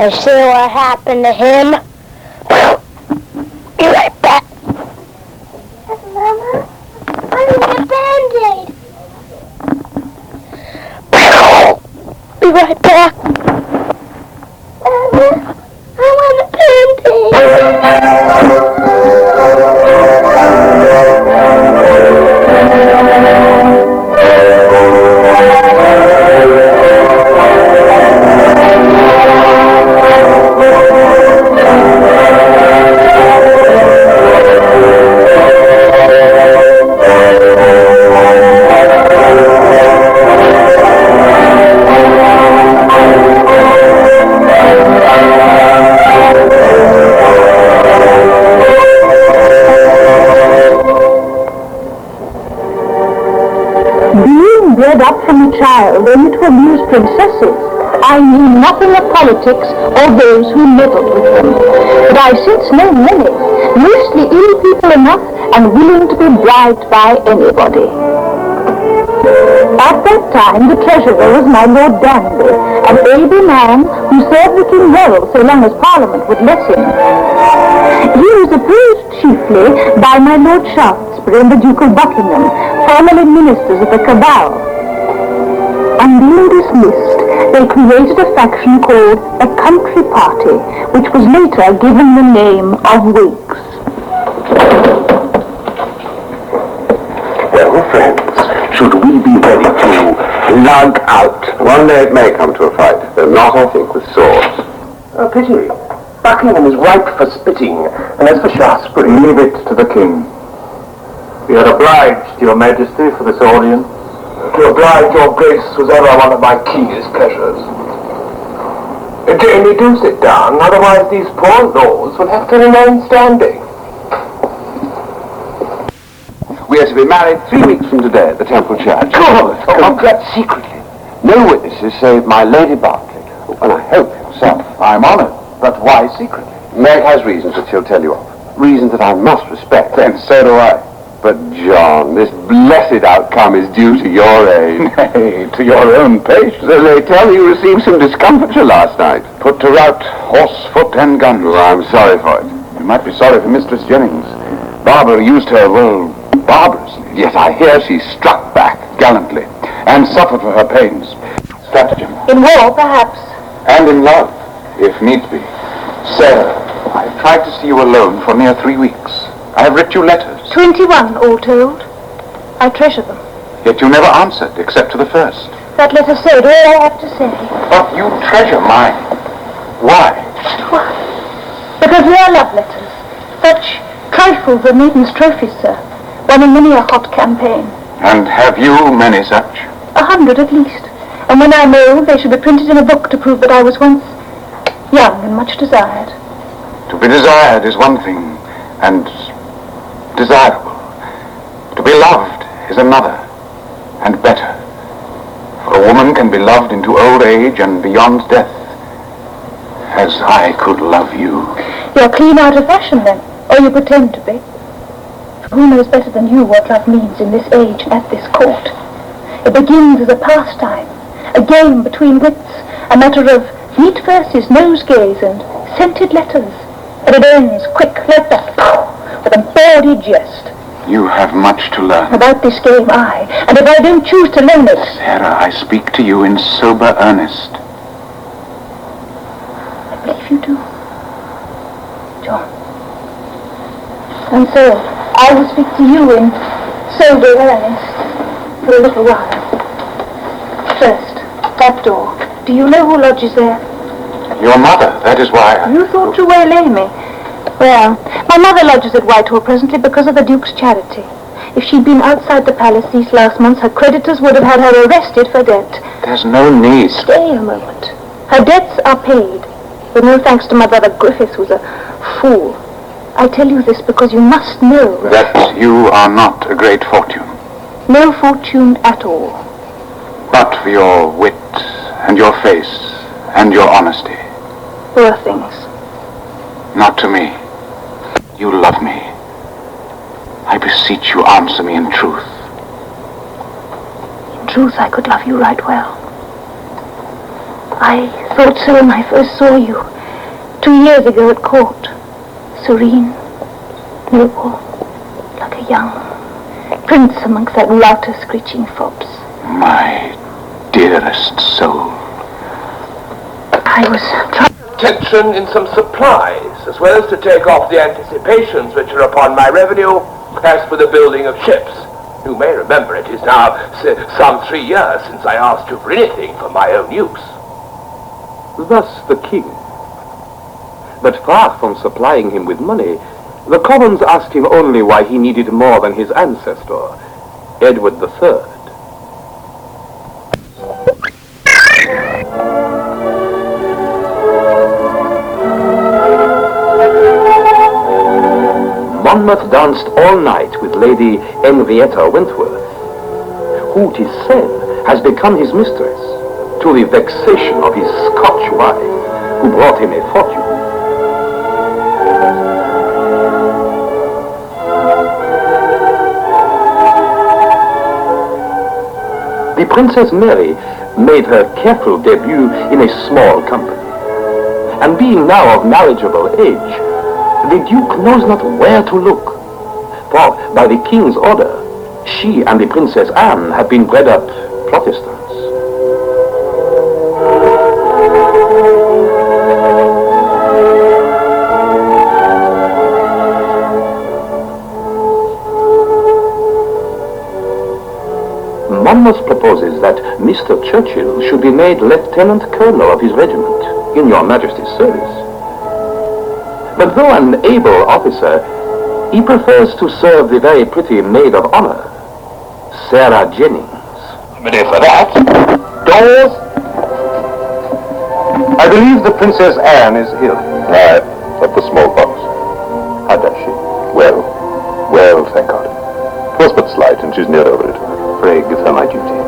and see what happened to him. Be right back. Mama, I need a Band-Aid. Be right back. Mama, I want a Band-Aid. Bred up from a child only to amuse princesses, I knew nothing of politics or those who meddled with them. But I since know many, mostly ill people enough and willing to be bribed by anybody. At that time, the treasurer was my Lord Danby, an able man who served the king well so long as Parliament would let him. He was opposed chiefly by my Lord Shaftesbury and the Duke of Buckingham, formerly ministers of the Cabal. On being dismissed, they created a faction called a country party, which was later given the name of Whigs. Well, friends, should we be ready to lug out? One day it may come to a fight, though not, I think, with swords. A pity. Buckingham is ripe for spitting, and as for Shaftesbury, leave it to the king. We are obliged, Your Majesty, for this audience. To oblige your grace was ever one of my keenest pleasures. Jamie, do sit down, otherwise these poor lords will have to remain standing. We are to be married 3 weeks from today at the Temple Church. Good! Congrats secretly. No witnesses save my Lady Bartlett, and I hope yourself. I'm honored, but why secretly? Meg has reasons that she'll tell you of. Reasons that I must respect. Then so do I. But, John, this blessed outcome is due to your aid. Nay, to your own patience. So they tell me you received some discomfiture last night. Put to rout, horse, foot, and gun. Well, I'm sorry for it. You might be sorry for Mistress Jennings. Barbara used her, well, barbarously. Yes, I hear she struck back. Gallantly, and suffered for her pains. Stratagem. In war, perhaps. And in love, if needs be. Sarah, I've tried to see you alone for near 3 weeks. I have writ you letters. 21, all told. I treasure them. Yet you never answered, except to the first. That letter said all I have to say. But you treasure mine. Why? Why? Because they are love letters. Such trifles are maiden's trophies, sir. One in many a hot campaign. And have you many such? 100 at least. And when I'm old, they should be printed in a book to prove that I was once young and much desired. To be desired is one thing, and desirable. To be loved is another, and better. For a woman can be loved into old age and beyond death, as I could love you. You're clean out of fashion, then, or you pretend to be. Who knows better than you what love means in this age at this court? It begins as a pastime, a game between wits, a matter of neat verses, nosegays, and scented letters. And it ends quick like that, with a bawdy jest. You have much to learn. About this game, aye. And if I don't choose to learn it... Sarah, I speak to you in sober earnest. I believe you do, John. And so, I will speak to you in sober earnest for a little while. First, that door. Do you know who lodges there? Your mother, that is why You thought to waylay me. Well, my mother lodges at Whitehall presently because of the Duke's charity. If she'd been outside the palace these last months, her creditors would have had her arrested for debt. There's no need. Stay a moment. Her debts are paid, but no thanks to my brother Griffith, who's a fool. I tell you this because you must know that you are not a great fortune. No fortune at all. But for your wit and your face and your honesty. Poor things. Not to me. You love me. I beseech you, answer me in truth. In truth, I could love you right well. I thought so when I first saw you 2 years ago at court. Serene, noble, like a young prince amongst that lot of screeching fops. My dearest soul. I was trying... Tension in some supplies, as well as to take off the anticipations which are upon my revenue, as for the building of ships. You may remember it is now some 3 years since I asked you for anything for my own use. Thus the king. But far from supplying him with money, the Commons asked him only why he needed more than his ancestor, Edward III. Monmouth danced all night with Lady Henrietta Wentworth, who, 'tis said, has become his mistress, to the vexation of his Scotch wife, who brought him a fortune. The Princess Mary made her careful debut in a small company, and being now of marriageable age, the Duke knows not where to look, for by the King's order, she and the Princess Anne have been bred up Protestants. Monmouth proposes that Mr. Churchill should be made Lieutenant Colonel of his regiment in your Majesty's service. But though an able officer, he prefers to serve the very pretty maid of honor, Sarah Jennings. Ready for that? Doors? I believe the Princess Anne is ill. Aye, of the smallpox. How does she? Well, thank God. 'Twas but slight, and she's near over it. Pray give her my duty.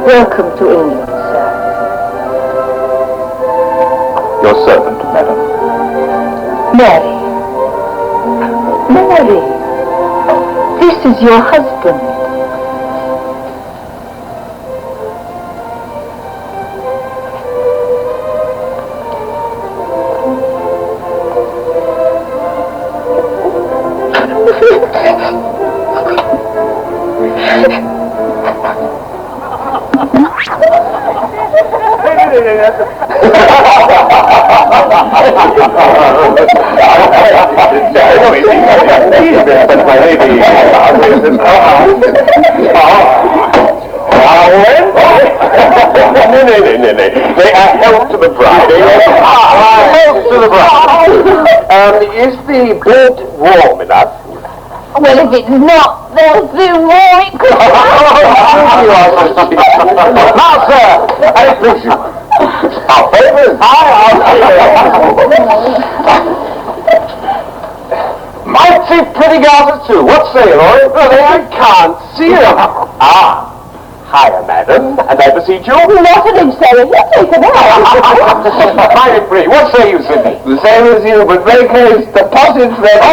Welcome to England, sir. Your servant, madam. Mary. Mary. This is your husband. May I help to the bride? Help to the bride. Is the bed warm enough? Well, if it's not, they'll soon warm it. Now, sir, I please you. Our favours? Mighty pretty gals too. What say you, Roy? Well, I can't see them. Hiya, madam, and I beseech you. Not at him, sir. He'll take them out. Mighty pretty. What say you, Sidney? The same as you, but make haste. Deposits ready.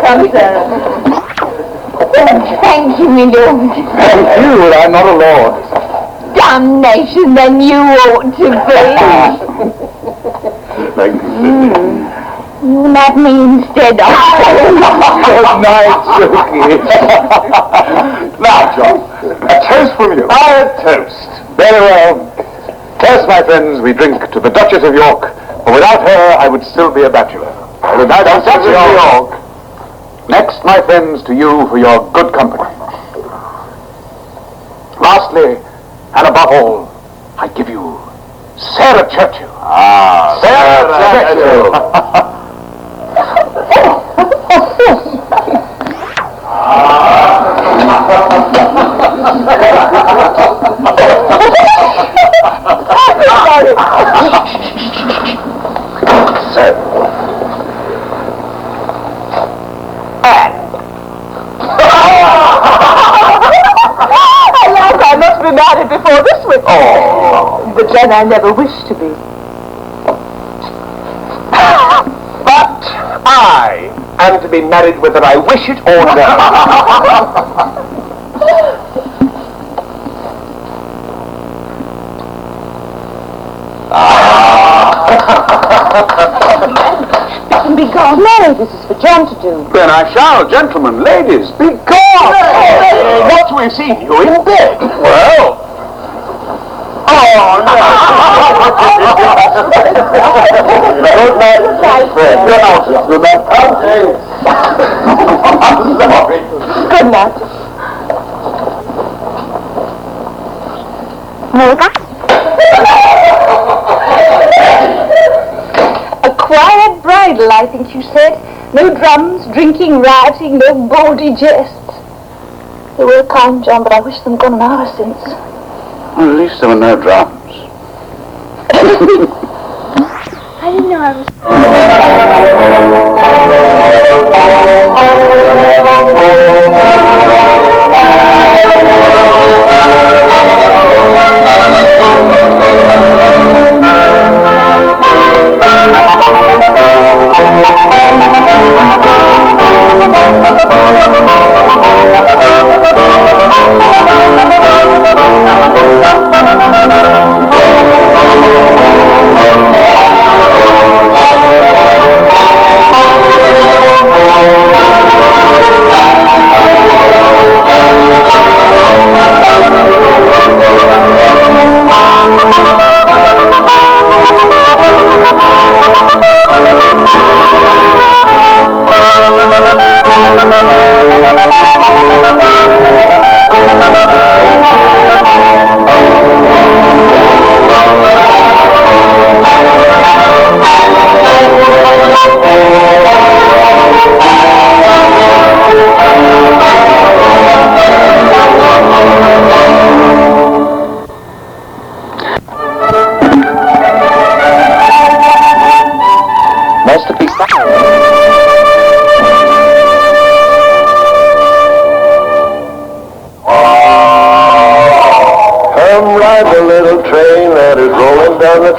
Come, Sarah. Thank you, my lord. Thank you, I'm not a lord. Damnation, then you ought to be. Thank you, Sidney. You let me instead of... Good night, Suki. Now, John, a toast from you. A toast. Very well. Toast, my friends, we drink to the Duchess of York, for without her I would still be a bachelor. The Duchess of York. Next, my friends, to you for your good company. Lastly, and above all, I give you Sarah Churchill. Sarah Churchill. Alas, I must be married before this winter. Oh. But then I never wished to be. But I am to be married whether I wish it or not. Be gone. No, this is for John to do. Then I shall. Gentlemen, ladies, be gone. What we've seen you in bed. Well. Oh, no. Good night. Good night. Good night. I'm sorry. Good night. A quiet bridal, I think you said. No drums, drinking, rioting, no baldy jests. They were kind, John, but I wish them gone an hour since. Well, at least there were no drums. I didn't know I was...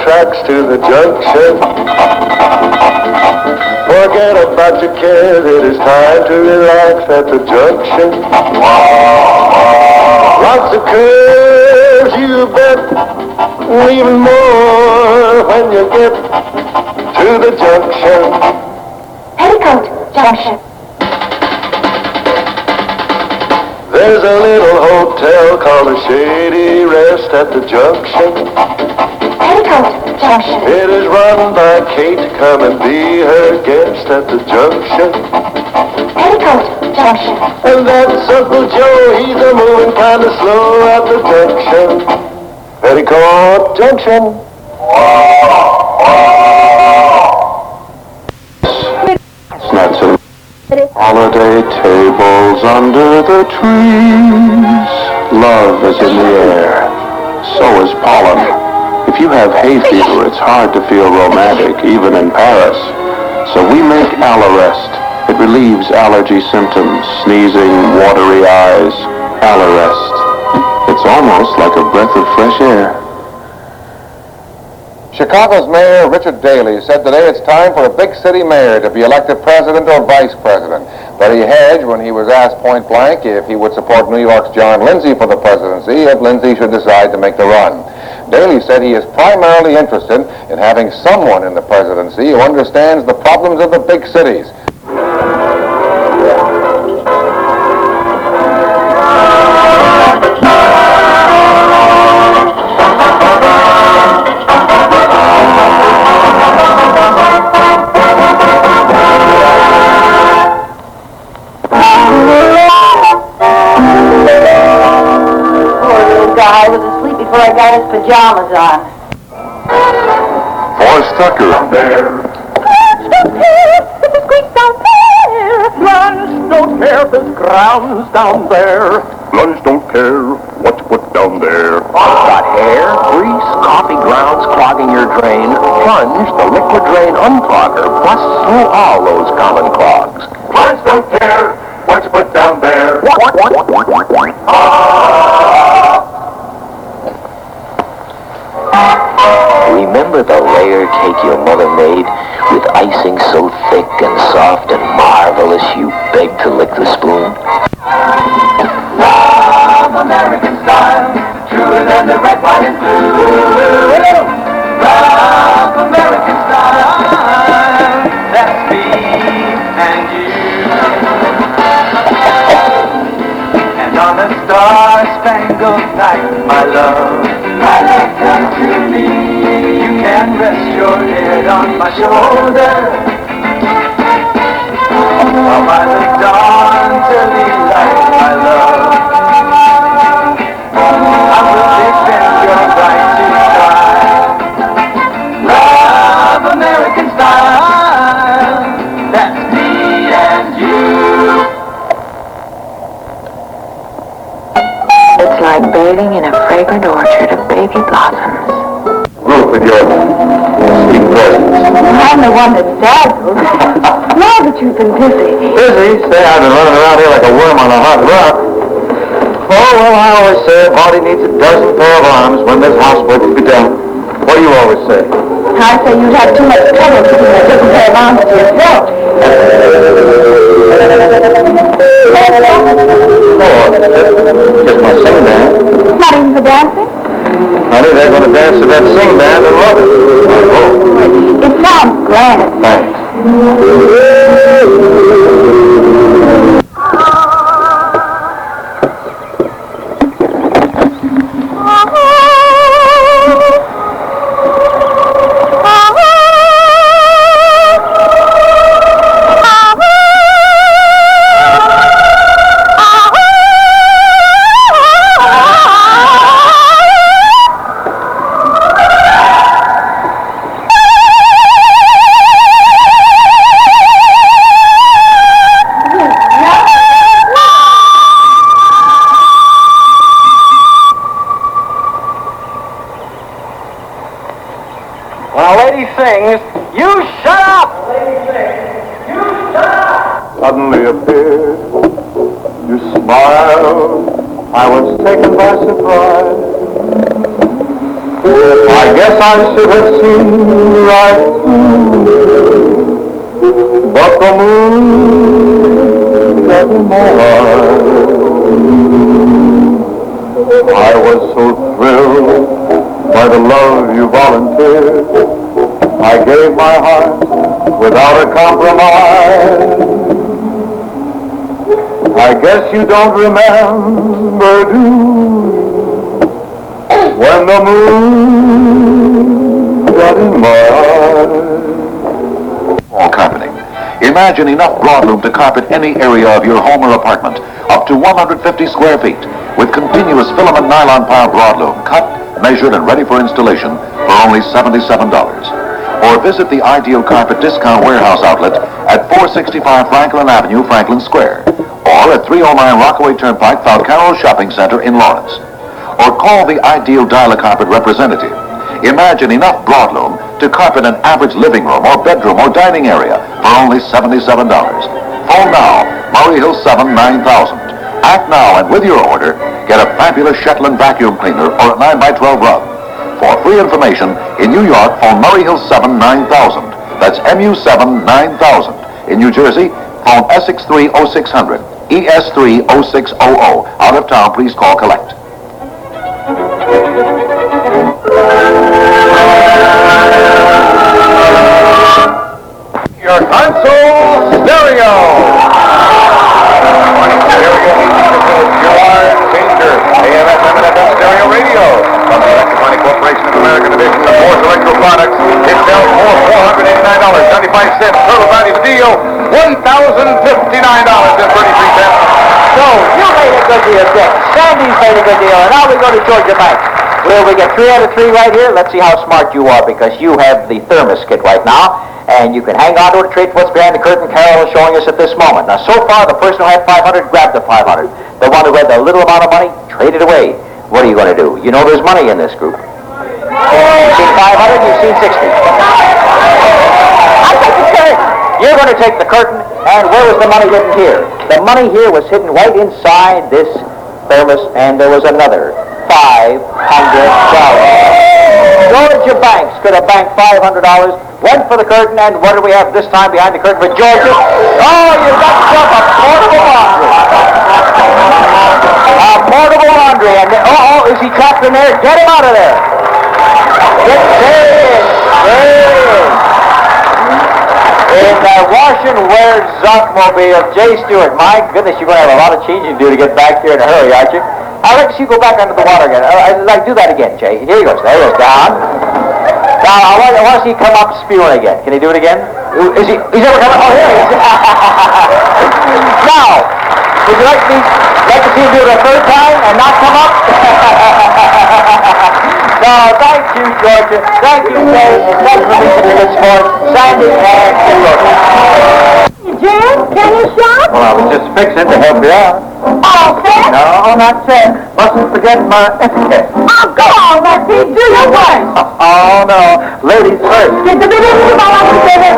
tracks to the junction. Forget about your cares, it is time to relax at the junction. Lots of curves, you bet, and even more when you get to the junction. Petticoat Junction. There's a little hotel called the Shady Rest at the junction. Petticoat Junction. It is run by Kate, come and be her guest at the junction. Petticoat Junction. And that's Uncle Joe, he's a moving kind of slow at the junction. Petticoat Junction. It's not so. Holiday tables under the trees. Love is in the air. So is pollen. If you have hay fever, it's hard to feel romantic, even in Paris. So we make Allerest. It relieves allergy symptoms, sneezing, watery eyes. Allerest. It's almost like a breath of fresh air. Chicago's Mayor Richard Daley said today it's time for a big city mayor to be elected president or vice president. But he hedged when he was asked point blank if he would support New York's John Lindsay for the presidency if Lindsay should decide to make the run. Daley said he is primarily interested in having someone in the presidency who understands the problems of the big cities. I was asleep before I got his pajamas on. Forrest Tucker. There. Lunch don't care if there's grounds down there. Lunch don't care what to put down there. Got hair, grease, coffee grounds clogging your drain. Plunge the liquid drain unclogger busts through all those common clogs. Lunch don't care what to put down there. with a layer cake your mother made, with icing so thick and soft and marvelous you beg to lick the spoon? Love American style, truer than the red, white, and blue. Love American style, that's me and you. And on a star-spangled night, my love comes to me. You can rest your head on my shoulder, while by the dawn's early light, my love, I will defend your right to cry. Love American style, that's me and you. It's like bathing in a fragrant orchard of baby blossoms. Ruth, with your sweet presence. I'm the one that's dazzled. Now that you've been busy. Busy? Say, I've been running around here like a worm on a hot rock. Oh, well, I always say a body needs a dozen pair of arms when there's housework to be done. What do you always say? I say you'd have too much trouble keeping a different pair of arms to yourself. Oh, just my sing band. Not even for dancing? Honey, they're going to dance to that sing band and love it. Oh, It sounds grand. thanks. When a lady sings, you shut up! Suddenly appeared, you smiled, I was taken by surprise. I guess I should have seen right through, but the moon got in my eyes. I was so thrilled by the love you volunteered, I gave my heart without a compromise. I guess you don't remember, do you, when the moon got in my eyes? Wall carpeting. Imagine enough broadloom to carpet any area of your home or apartment, up to 150 square feet, with continuous filament nylon pile broadloom, cut, measured, and ready for installation for only $77. Or visit the Ideal Carpet Discount Warehouse outlet at 465 Franklin Avenue, Franklin Square, or at 309 Rockaway Turnpike, Falcaro Shopping Center in Lawrence. Or call the Ideal Dial-A-Carpet representative. Imagine enough broadloom to carpet an average living room or bedroom or dining area for only $77. Phone now, Murray Hill 7 9000. Act now, and with your order, get a fabulous Shetland vacuum cleaner or a 9x12 rug. For free information, in New York, phone Murray Hill 7 9000. That's MU7 9000. In New Jersey, phone Essex 3 0600, ES3 0600. Out of town, please call collect. Your console stereo. AM/FM and FM stereo radio. From the Electronic Corporation of America Division of Morse Electro Products, it sells for $489.95. Total value of the deal, $1,059.33. So, you made a good deal, Dick. Sandy's made a good deal, and now we go to Georgia Bank. Will we get 3 out of 3 right here? Let's see how smart you are, because you have the thermos kit right now, and you can hang on to it, trade what's behind the curtain Carol is showing us at this moment. Now, so far, the person who had 500 grabbed the 500. The one who had the little amount of money traded away. What are you going to do? You know there's money in this group. You've seen 500, you've seen 60. I'll take the curtain. You're going to take the curtain, and where was the money hidden here? The money here was hidden right inside this thermos, and there was another $500. Georgia Banks could have banked $500, went for the curtain, and what do we have this time behind the curtain for Georgia? Oh, you've got yourself a portable laundry. A portable laundry, and is he trapped in there? Get him out of there. There he is. In the wash and wear automobile, Jay Stewart. My goodness, you're going to have a lot of changing to do to get back here in a hurry, aren't you? Alex, you go back under the water again. Do that again, Jay. Here he goes. There he goes. Down. Now, I want to see him come up spewing again. Can he do it again? He's ever coming? Oh, here he is. Now, would you like to see him do it a third time and not come up? No, thank you, Georgia. Thank you, Jay. Thank you for being such a good sport. Sandy and Georgia. Jim, can you shop? Well, I was just fixing to help you out. Oh, Fred? No, not check. Mustn't forget my etiquette. Oh, go on, Lefty. Do your work. Oh, no. Ladies first. Get the baby to my life, baby.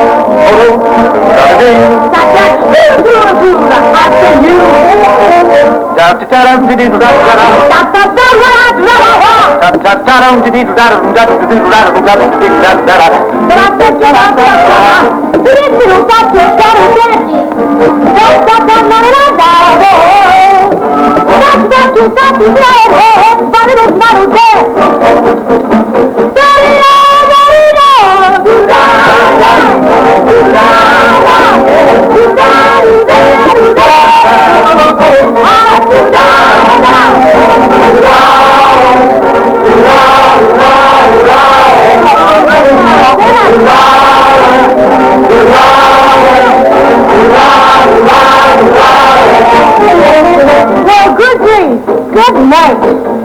Good night.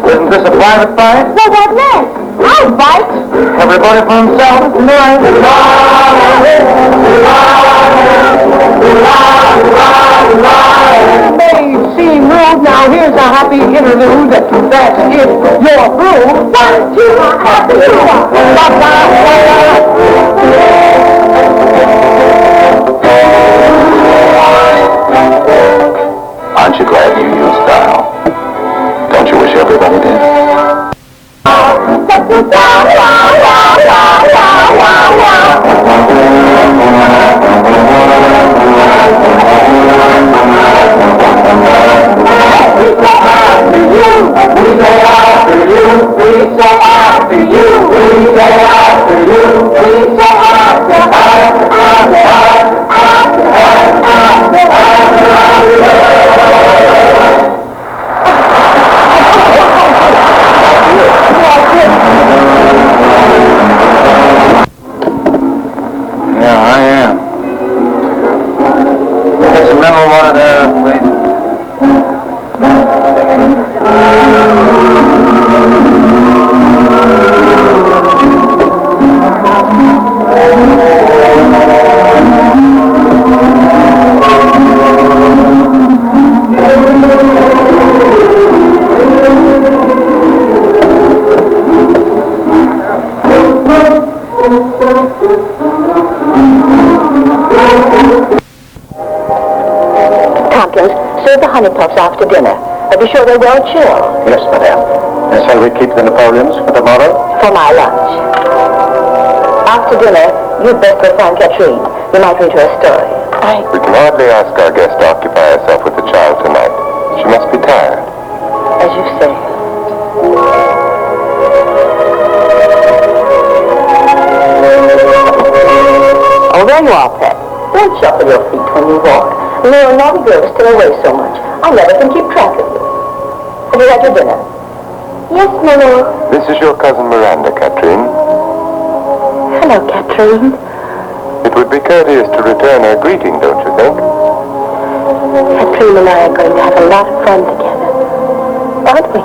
Isn't this a private fight? Well, what next? I'll fight. Everybody for himself tonight. May seem rude. Now here's a happy interlude. That's if you're through. 1, 2, happy Aren't you glad you used style? Don't you wish everybody did? Yeah, I am. Get some mineral water there, please. Serve the honey puffs after dinner. Be sure they're well chilled. Yes, madame. And shall we keep the Napoleons for tomorrow? For my lunch. After dinner, you'd best go find Katrine. You might read her a story. We can hardly ask our guest to occupy herself with the child tonight. She must be tired. As you say. Oh, there you are, Pet. Don't shuffle your feet when you walk. You're a naughty girl to stay away so much. I never can keep track of you. Have you had your dinner? Yes, Mama. This is your cousin Miranda, Katrine. Hello, Katrine. It would be courteous to return her greeting, don't you think? Katrine and I are going to have a lot of fun together. Aren't we?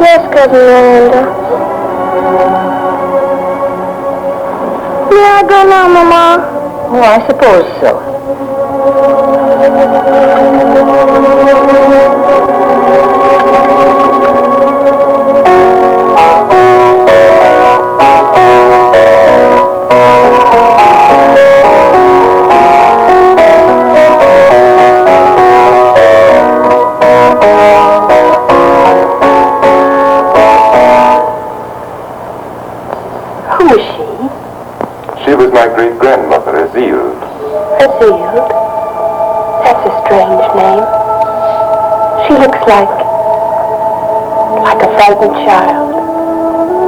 Yes, Cousin Miranda. May I go now, Mama? Oh, I suppose so. my great-grandmother, Azild. Azild? That's a strange name. She looks like a frightened child.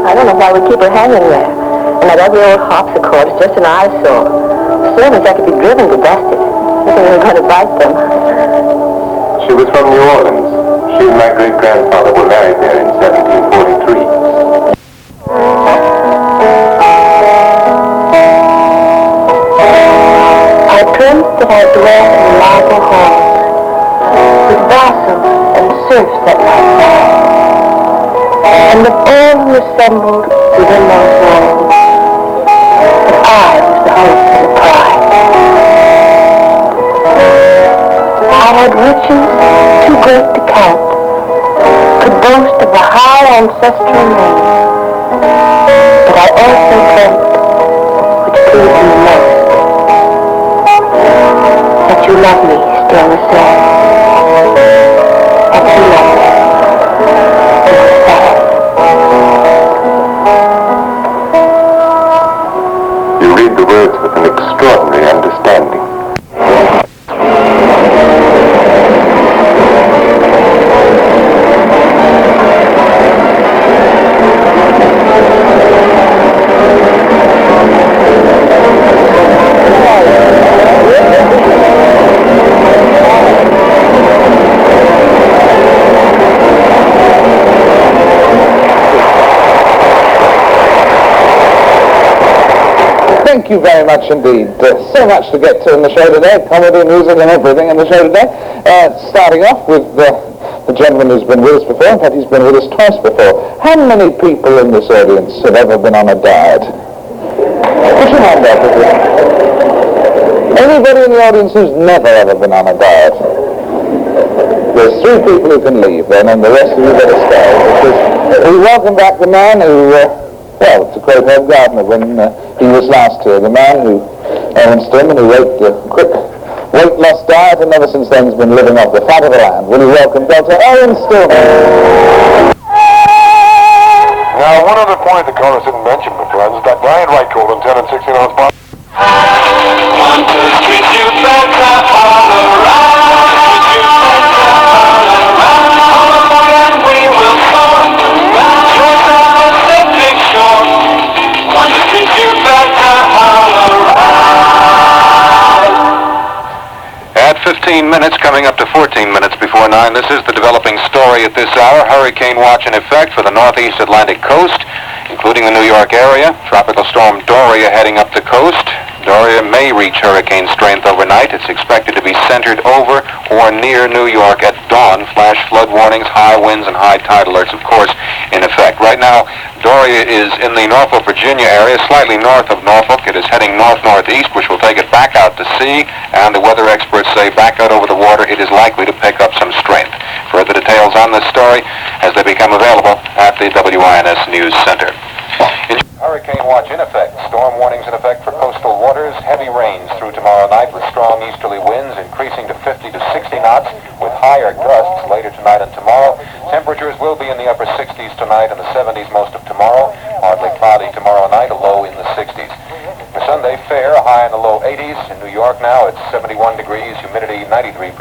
I don't know why we keep her hanging there. And that ugly old harpsichord is just an eyesore. The servants have to be driven to dust it. If they were going to bite them. She was from New Orleans. She and my great-grandfather were married there in 1743. I dreamt that I dwelt in marble halls, with vassals and serfs at my side, and that all who assembled within those walls, that I was the host and the pride. I had riches too great to count, could boast of a high ancestral name, but I also dreamt, which pleased me most, that you love me still the same. That you love me. You were sad. You read the words with an extraordinary understanding. Thank you very much indeed. So much to get to in the show today. Comedy, music, and everything in the show today. Starting off with the gentleman who's been with us before. In fact, he's been with us twice before. How many people in this audience have ever been on a diet? Put your hand up, would you? Anybody in the audience who's never ever been on a diet? There's 3 people who can leave then, and the rest of you better stay, because we welcome back the man who... well, it's a great home gardener when he was last here. The man who, Owen Stillman, who wrote the quick weight loss diet, and ever since then has been living off the fat of the land. Will you welcome Dr. Owen Stillman? Now, one other point the chorus didn't mention, my friends, is that Brian Wright called in 10 and 16 ounce bottles. At 15 minutes, coming up to 14 minutes before 9, this is the developing story at this hour. Hurricane watch in effect for the northeast Atlantic coast, including the New York area. Tropical storm Doria heading up the coast. Doria may reach hurricane strength overnight. It's expected to be centered over or near New York at dawn. Flash flood warnings, high winds, and high tide alerts, of course, in effect. Right now, Doria is in the Norfolk, Virginia area, slightly north of Norfolk. It is heading north-northeast, which will take it back out to sea, and the weather experts say back out over the water, it is likely to pick up some strength. Further details on this story as they become available at the WINS News Center. Hurricane watch in effect. Storm warnings in effect for coastal waters. Heavy rains through tomorrow night with strong easterly winds increasing to 50 to 60 knots with higher gusts later tonight and tomorrow. Temperatures will be in the upper 60s tonight and the 70s most of tomorrow. Partly cloudy tomorrow night, a low in the 60s. For Sunday, fair, a high in the low 80s. In New York now, it's 71 degrees, humidity 93%.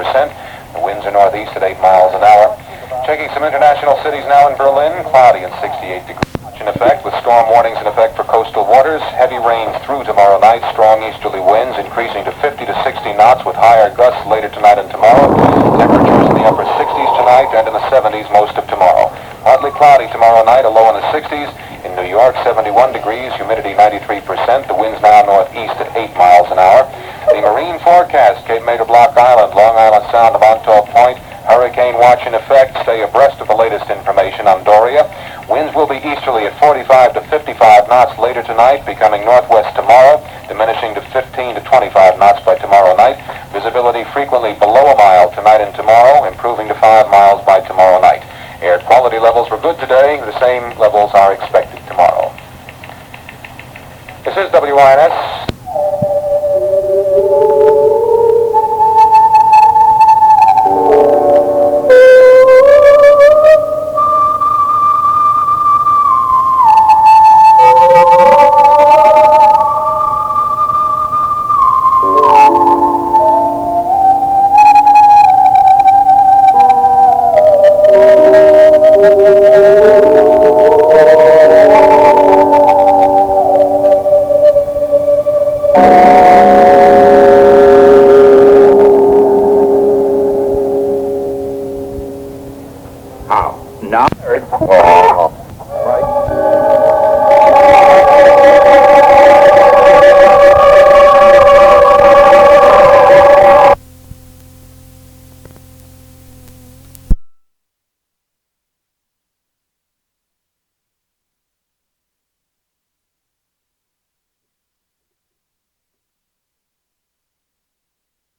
The winds are northeast at 8 miles an hour. Checking some international cities now in Berlin, cloudy and 68 degrees. In effect, with storm warnings in effect for coastal waters, heavy rains through tomorrow night, strong easterly winds increasing to 50 to 60 knots with higher gusts later tonight and tomorrow. Temperatures in the upper 60s tonight and in the 70s most of tomorrow. Partly cloudy tomorrow night, a low in the 60s. In New York, 71 degrees, humidity 93%. The winds now northeast at 8 miles an hour. The marine forecast, Cape May to Block Island, Long Island Sound to Montauk Point. Hurricane watch in effect. Stay abreast of the latest information on Doria. Winds will be easterly at 45 to 55 knots later tonight, becoming northwest tomorrow, diminishing to 15 to 25 knots by tomorrow night. Visibility frequently below a mile tonight and tomorrow, improving to 5 miles by tomorrow night. Air quality levels were good today. The same levels are expected tomorrow. This is WINS.